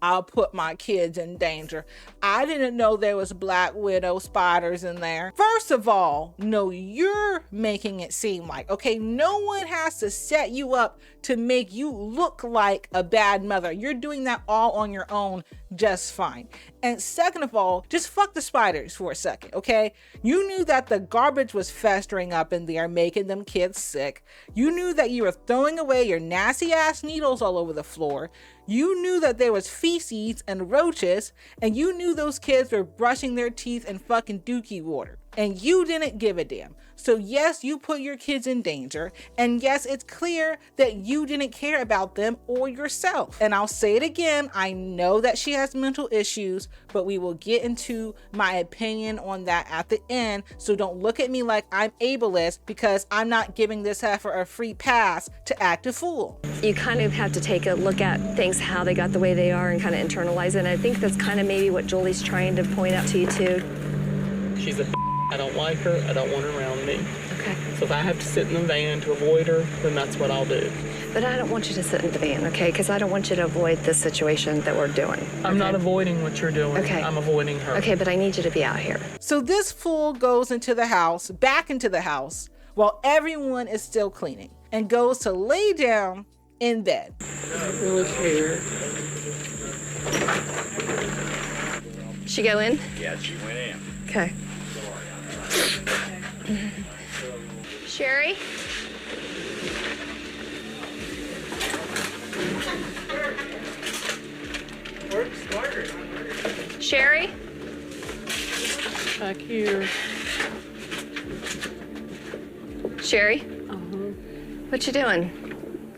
I'll put my kids in danger. I didn't know there was black widow spiders in there. First of all, no, you're making it seem like, okay, no one has to set you up to make you look like a bad mother. You're doing that all on your own just fine. And second of all, just fuck the spiders for a second, okay? You knew that the garbage was festering up in there, making them kids sick. You knew that you were throwing away your nasty ass needles all over the floor. You knew that there was feces and roaches, and you knew those kids were brushing their teeth in fucking dookie water. And you didn't give a damn. So yes, you put your kids in danger. And yes, it's clear that you didn't care about them or yourself. And I'll say it again, I know that she has mental issues, but we will get into my opinion on that at the end. So don't look at me like I'm ableist, because I'm not giving this heifer a free pass to act a fool. You kind of have to take a look at things, how they got the way they are, and kind of internalize it. And I think that's kind of maybe what Julie's trying to point out to you too. She's a I don't like her. I don't want her around me. Okay. So if I have to sit in the van to avoid her, then that's what I'll do. But I don't want you to sit in the van, okay? Because I don't want you to avoid this situation that we're doing. I'm not avoiding what you're doing. Okay. I'm avoiding her. Okay, but I need you to be out here. So this fool goes into the house, back into the house, while everyone is still cleaning, and goes to lay down in bed. I don't really care. She go in? Yeah, she went in. Okay. Sherry? Sherry? Back here. Sherry? What you doing?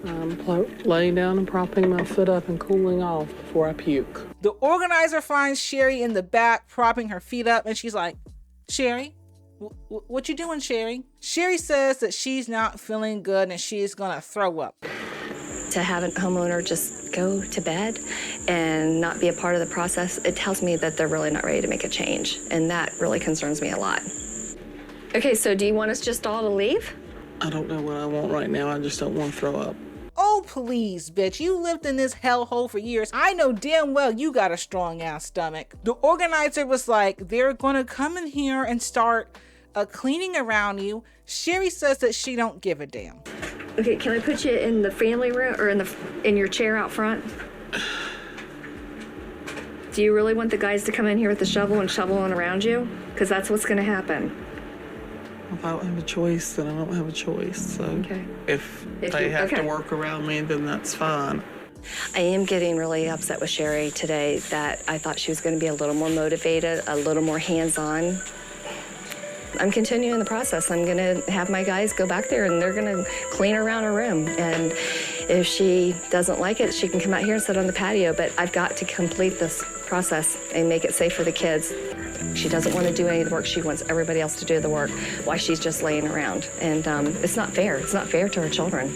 I'm laying down and propping my foot up and cooling off before I puke. The organizer finds Sherry in the back, propping her feet up, and she's like, Sherry? What you doing, Sherry? Sherry says that she's not feeling good and she's gonna throw up. To have a homeowner just go to bed and not be a part of the process, it tells me that they're really not ready to make a change. And that really concerns me a lot. Okay, so do you want us just all to leave? I don't know what I want right now. I just don't want to throw up. Oh, please, bitch. You lived in this hellhole for years. I know damn well you got a strong ass stomach. The organizer was like, they're gonna come in here and start cleaning around you. Sherry says that she don't give a damn. Okay, can I put you in the family room or in your chair out front? Do you really want the guys to come in here with the shovel and shoveling around you? Because that's what's gonna happen. If I don't have a choice, then I don't have a choice. So Okay. if they have to work around me, then that's fine. I am getting really upset with Sherry today that I thought she was going to be a little more motivated, a little more hands-on. I'm continuing the process. I'm going to have my guys go back there and they're going to clean around her room. And if she doesn't like it, she can come out here and sit on the patio. But I've got to complete this process and make it safe for the kids. She doesn't want to do any of the work. She wants everybody else to do the work while she's just laying around. And it's not fair. It's not fair to her children.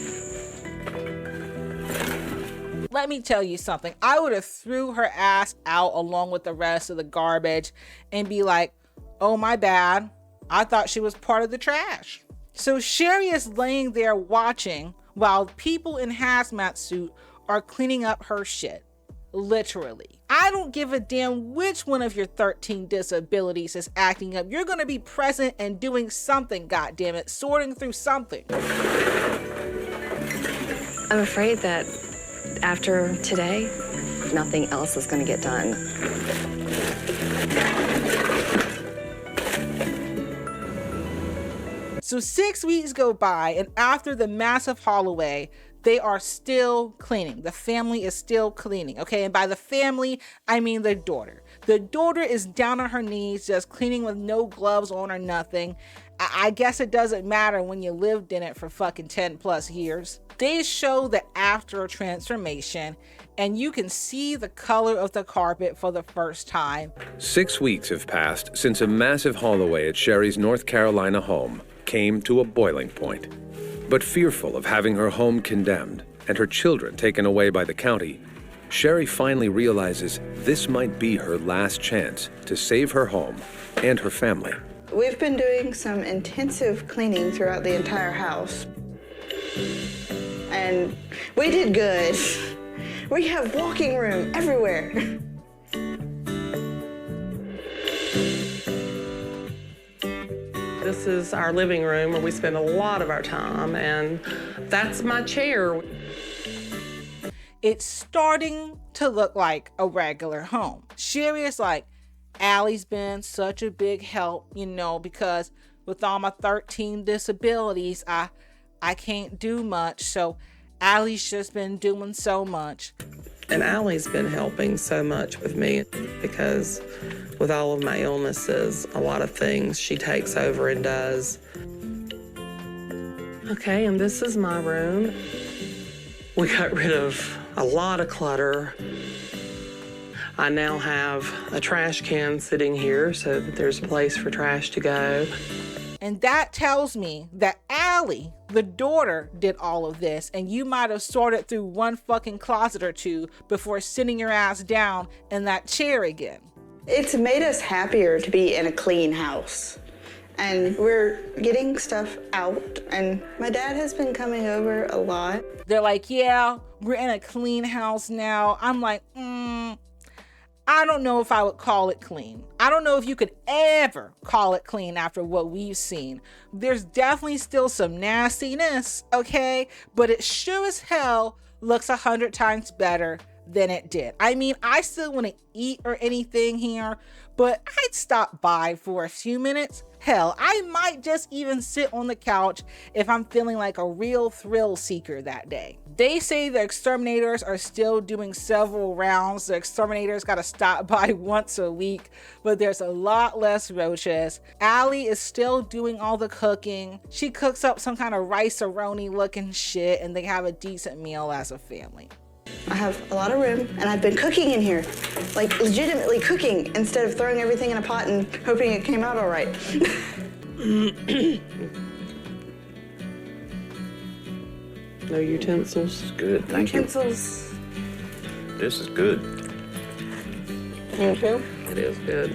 Let me tell you something. I would have threw her ass out along with the rest of the garbage and be like, oh, my bad. I thought she was part of the trash. So Sherry is laying there watching while people in hazmat suit are cleaning up her shit. Literally. I don't give a damn which one of your 13 disabilities is acting up. You're gonna be present and doing something, goddammit, sorting through something. I'm afraid that after today, nothing else is gonna get done. So 6 weeks go by, and after the massive haul away, they are still cleaning. The family is still cleaning, okay? And by the family, I mean the daughter. The daughter is down on her knees, just cleaning with no gloves on or nothing. I guess it doesn't matter when you lived in it for fucking 10 plus years. They show the after transformation, and you can see the color of the carpet for the first time. 6 weeks have passed since a massive haul away at Sherry's North Carolina home came to a boiling point. But fearful of having her home condemned and her children taken away by the county, Sherry finally realizes this might be her last chance to save her home and her family. We've been doing some intensive cleaning throughout the entire house. And we did good. We have walking room everywhere. This is our living room where we spend a lot of our time, and that's my chair. It's starting to look like a regular home. Sherry is like, Allie's been such a big help, you know, because with all my 13 disabilities, I can't do much. So Allie's just been doing so much. And Allie's been helping so much with me because with all of my illnesses, a lot of things she takes over and does. Okay, and this is my room. We got rid of a lot of clutter. I now have a trash can sitting here so that there's a place for trash to go. And that tells me that Allie, the daughter, did all of this, and you might have sorted through one fucking closet or two before sitting your ass down in that chair again. It's made us happier to be in a clean house. And we're getting stuff out, and my dad has been coming over a lot. They're like, yeah, we're in a clean house now. I'm like, I don't know if I would call it clean. I don't know if you could ever call it clean after what we've seen. There's definitely still some nastiness, okay? But it sure as hell looks 100 times better than it did. I mean, I still wouldn't eat or anything here, but I'd stop by for a few minutes. Hell, I might just even sit on the couch if I'm feeling like a real thrill seeker that day. They say the exterminators are still doing several rounds. The exterminators gotta stop by once a week, but there's a lot less roaches. Allie is still doing all the cooking. She cooks up some kind of rice-a-roni looking shit, and they have a decent meal as a family. I have a lot of room, and I've been cooking in here, like legitimately cooking, instead of throwing everything in a pot and hoping it came out all right. No utensils. It's good, thank you. Utensils. This is good. Thank you. It is good.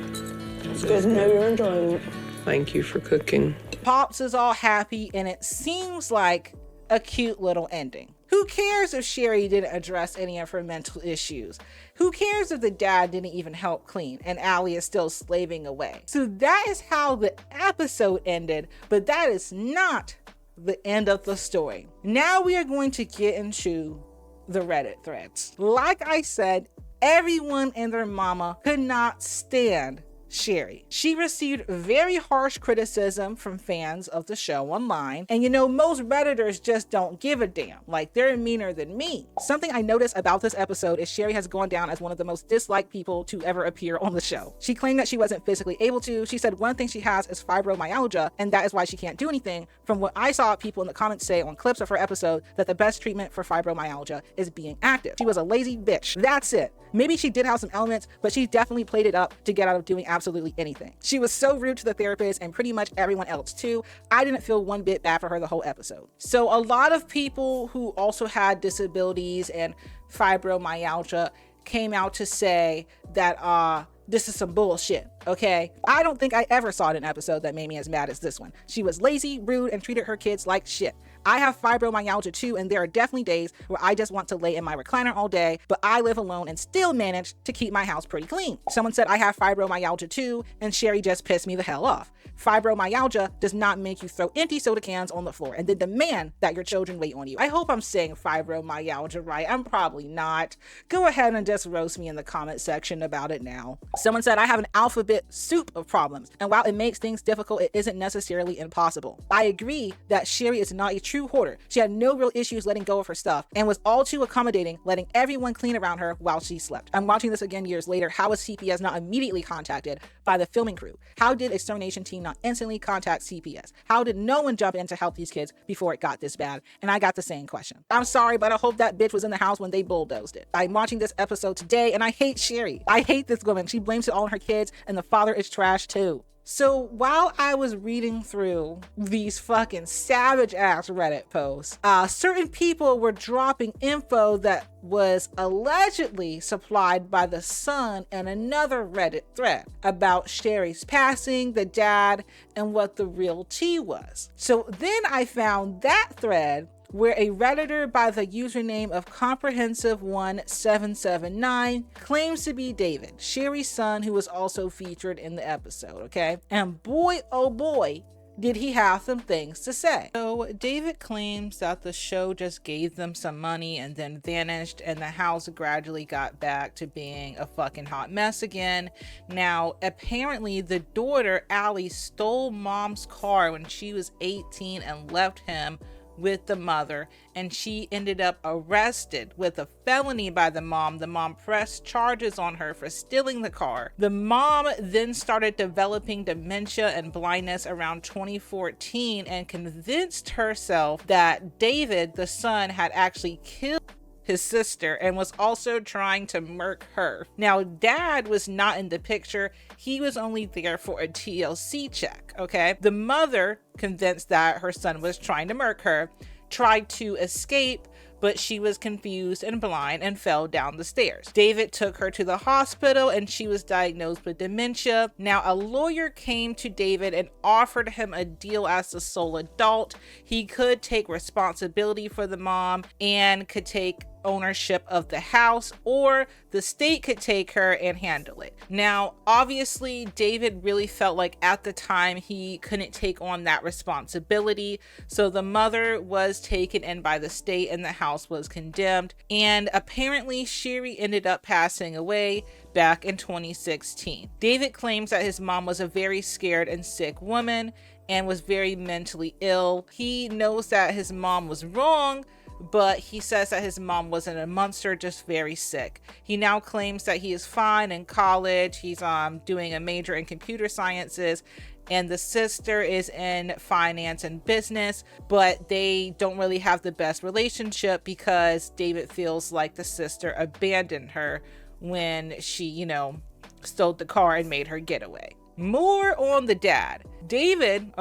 It's good to know you're enjoying it. Thank you for cooking. Pops is all happy, and it seems like a cute little ending. Who cares if Sherry didn't address any of her mental issues? Who cares if the dad didn't even help clean and Allie is still slaving away? So that is how the episode ended, but that is not the end of the story. Now we are going to get into the Reddit threads. Like I said, everyone and their mama could not stand Sherry. She received very harsh criticism from fans of the show online. And you know, most Redditors just don't give a damn. Like, they're meaner than me. Something I noticed about this episode is Sherry has gone down as one of the most disliked people to ever appear on the show. She claimed that she wasn't physically able to. She said one thing she has is fibromyalgia, and that is why she can't do anything. From what I saw people in the comments say on clips of her episode, that the best treatment for fibromyalgia is being active. She was a lazy bitch. That's it. Maybe she did have some elements, but she definitely played it up to get out of doing absolutely anything. She was so rude to the therapist and pretty much everyone else too. I didn't feel one bit bad for her the whole episode. So a lot of people who also had disabilities and fibromyalgia came out to say that this is some bullshit, okay? I don't think I ever saw an episode that made me as mad as this one. She was lazy, rude, and treated her kids like shit. I have fibromyalgia too, and there are definitely days where I just want to lay in my recliner all day, but I live alone and still manage to keep my house pretty clean. Someone said I have fibromyalgia too, and Sherry just pissed me the hell off. Fibromyalgia does not make you throw empty soda cans on the floor and then demand that your children wait on you. I hope I'm saying fibromyalgia right. I'm probably not. Go ahead and just roast me in the comment section about it now. Someone said I have an alphabet soup of problems, and while it makes things difficult, it isn't necessarily impossible. I agree that Sherry is not a true hoarder. She had no real issues letting go of her stuff and was all too accommodating, letting everyone clean around her while she slept. I'm watching this again years later. How was CPS not immediately contacted by the filming crew? How did extermination team not instantly contact CPS? How did no one jump in to help these kids before it got this bad? And I got the same question. I'm sorry, but I hope that bitch was in the house when they bulldozed it. I'm watching this episode today and I hate Sherry. I hate this woman. She blames it all on her kids, and the father is trash too. So while I was reading through these fucking savage ass Reddit posts, certain people were dropping info that was allegedly supplied by the Sun and another Reddit thread about Sherry's passing, the dad, and what the real tea was. So then I found that thread where a Redditor by the username of Comprehensive1779 claims to be David, Sherry's son, who was also featured in the episode, okay? And boy, oh boy, did he have some things to say. So David claims that the show just gave them some money and then vanished, and the house gradually got back to being a fucking hot mess again. Now, apparently the daughter, Allie, stole mom's car when she was 18 and left him with the mother, and she ended up arrested with a felony by the mom. The mom pressed charges on her for stealing the car. The mom then started developing dementia and blindness around 2014 and convinced herself that David, the son, had actually killed his sister and was also trying to murk her. Now, dad was not in the picture. He was only there for a TLC check, okay? The mother, convinced that her son was trying to murk her, tried to escape, but she was confused and blind and fell down the stairs. David took her to the hospital and she was diagnosed with dementia. Now, a lawyer came to David and offered him a deal as the sole adult. He could take responsibility for the mom and could take ownership of the house, or the state could take her and handle it. Now, obviously, David really felt like at the time he couldn't take on that responsibility, so the mother was taken in by the state and the house was condemned, and apparently Sherry ended up passing away back in 2016. David claims that his mom was a very scared and sick woman and was very mentally ill. He knows that his mom was wrong, but he says that his mom wasn't a monster, just very sick. He now claims that he is fine in college. He's doing a major in computer sciences, and the sister is in finance and business, but they don't really have the best relationship because David feels like the sister abandoned her when she, stole the car and made her getaway. More on the dad. David,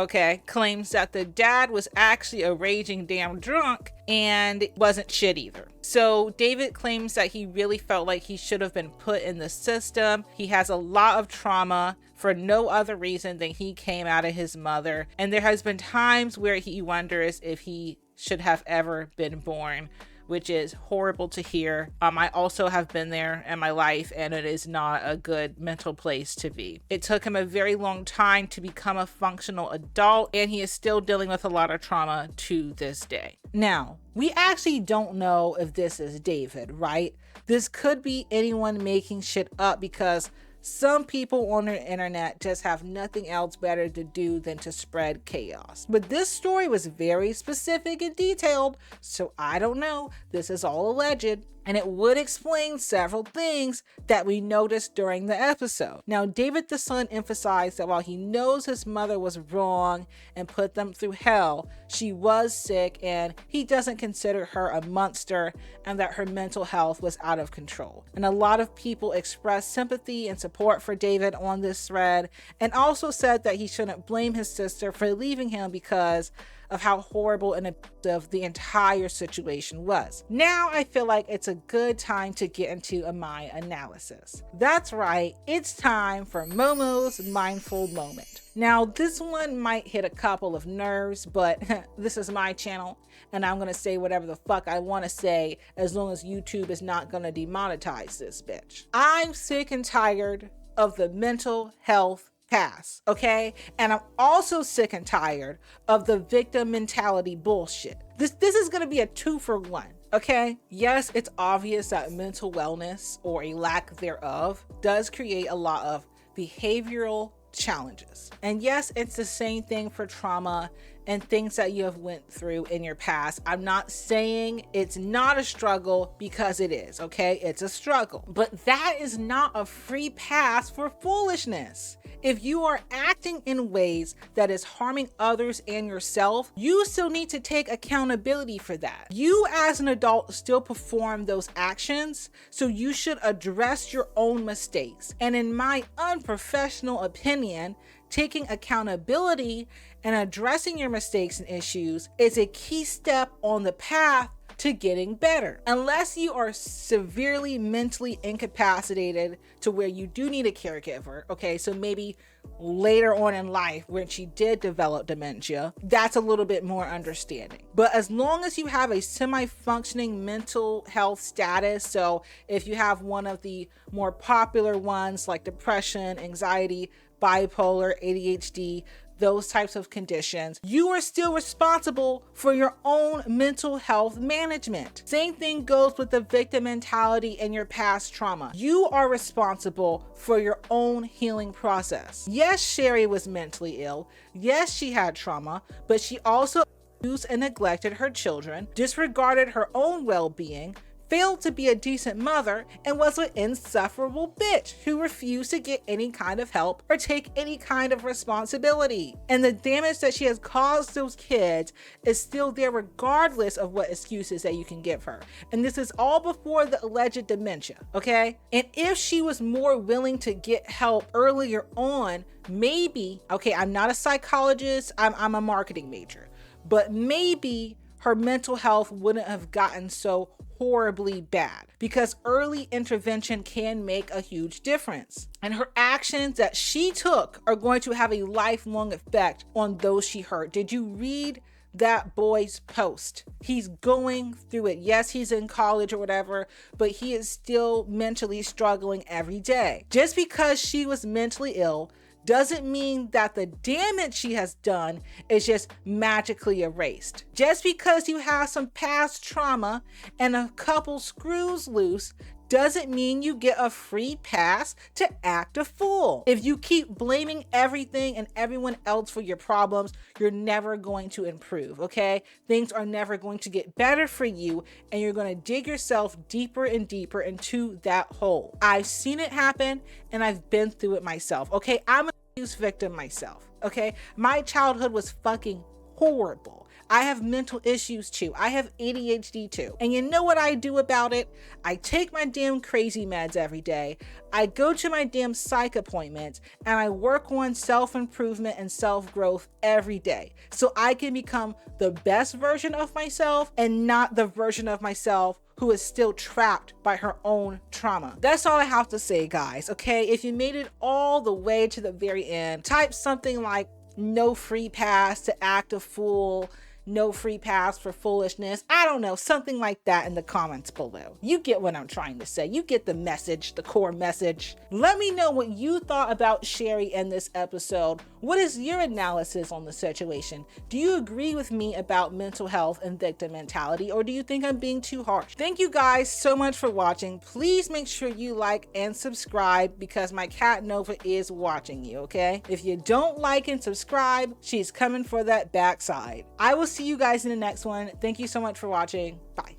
claims that the dad was actually a raging damn drunk and wasn't shit either. So David claims that he really felt like he should have been put in the system. He has a lot of trauma for no other reason than he came out of his mother. And there has been times where he wonders if he should have ever been born, which is horrible to hear. I also have been there in my life, and it is not a good mental place to be. It took him a very long time to become a functional adult, and he is still dealing with a lot of trauma to this day. Now, we actually don't know if this is David, right? This could be anyone making shit up because some people on the internet just have nothing else better to do than to spread chaos. But this story was very specific and detailed, so I don't know. This is all alleged, and it would explain several things that we noticed during the episode. Now, David the son emphasized that while he knows his mother was wrong and put them through hell, she was sick and he doesn't consider her a monster and that her mental health was out of control. And a lot of people expressed sympathy and support for David on this thread, and also said that he shouldn't blame his sister for leaving him because of how horrible and abusive the entire situation was. Now I feel like it's a good time to get into my analysis. That's right, it's time for Momo's Mindful Moment. Now this one might hit a couple of nerves, but this is my channel and I'm gonna say whatever the fuck I wanna say as long as YouTube is not gonna demonetize this bitch. I'm sick and tired of the mental health pass, okay? And I'm also sick and tired of the victim mentality bullshit. This is gonna be a 2-for-1, okay? Yes, it's obvious that mental wellness, or a lack thereof, does create a lot of behavioral challenges. And yes, it's the same thing for trauma and things that you have went through in your past. I'm not saying it's not a struggle, because it is, okay? It's a struggle. But that is not a free pass for foolishness. If you are acting in ways that is harming others and yourself, you still need to take accountability for that. You as an adult still perform those actions, so you should address your own mistakes. And in my unprofessional opinion, taking accountability and addressing your mistakes and issues is a key step on the path to getting better. Unless you are severely mentally incapacitated to where you do need a caregiver, okay, so maybe later on in life when she did develop dementia, that's a little bit more understanding. But as long as you have a semi-functioning mental health status, so if you have one of the more popular ones like depression, anxiety, bipolar, ADHD, those types of conditions, you are still responsible for your own mental health management. Same thing goes with the victim mentality and your past trauma. You are responsible for your own healing process. Yes, Sherry was mentally ill. Yes, she had trauma, but she also abused and neglected her children, disregarded her own well-being, failed to be a decent mother, and was an insufferable bitch who refused to get any kind of help or take any kind of responsibility. And the damage that she has caused those kids is still there regardless of what excuses that you can give her. And this is all before the alleged dementia, okay? And if she was more willing to get help earlier on, maybe, okay, I'm not a psychologist, I'm a marketing major, but maybe her mental health wouldn't have gotten so horribly bad, because early intervention can make a huge difference. And her actions that she took are going to have a lifelong effect on those she hurt. Did you read that boy's post? He's going through it. Yes, he's in college or whatever, but he is still mentally struggling every day. Just because she was mentally ill doesn't mean that the damage she has done is just magically erased. Just because you have some past trauma and a couple screws loose doesn't mean you get a free pass to act a fool. If you keep blaming everything and everyone else for your problems, you're never going to improve, okay? Things are never going to get better for you, and you're going to dig yourself deeper and deeper into that hole. I've seen it happen, and I've been through it myself, okay? I'm an abuse victim myself, okay? My childhood was fucking horrible. I have mental issues too. I have ADHD too. And you know what I do about it? I take my damn crazy meds every day. I go to my damn psych appointments, and I work on self-improvement and self-growth every day so I can become the best version of myself and not the version of myself who is still trapped by her own trauma. That's all I have to say, guys, okay? If you made it all the way to the very end, type something like no free pass to act a fool, no free pass for foolishness. I don't know, something like that in the comments below. You get what I'm trying to say. You get the message, the core message. Let me know what you thought about Sherry in this episode. What is your analysis on the situation? Do you agree with me about mental health and victim mentality, or do you think I'm being too harsh? Thank you guys so much for watching. Please make sure you like and subscribe, because my cat Nova is watching you, okay? If you don't like and subscribe, she's coming for that backside. I will see you guys in the next one. Thank you so much for watching. Bye.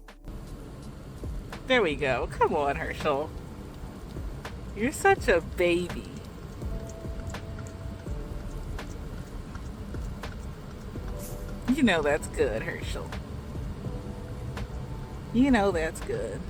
There we go. Come on, Herschel. You're such a baby. You know that's good, Herschel. You know that's good.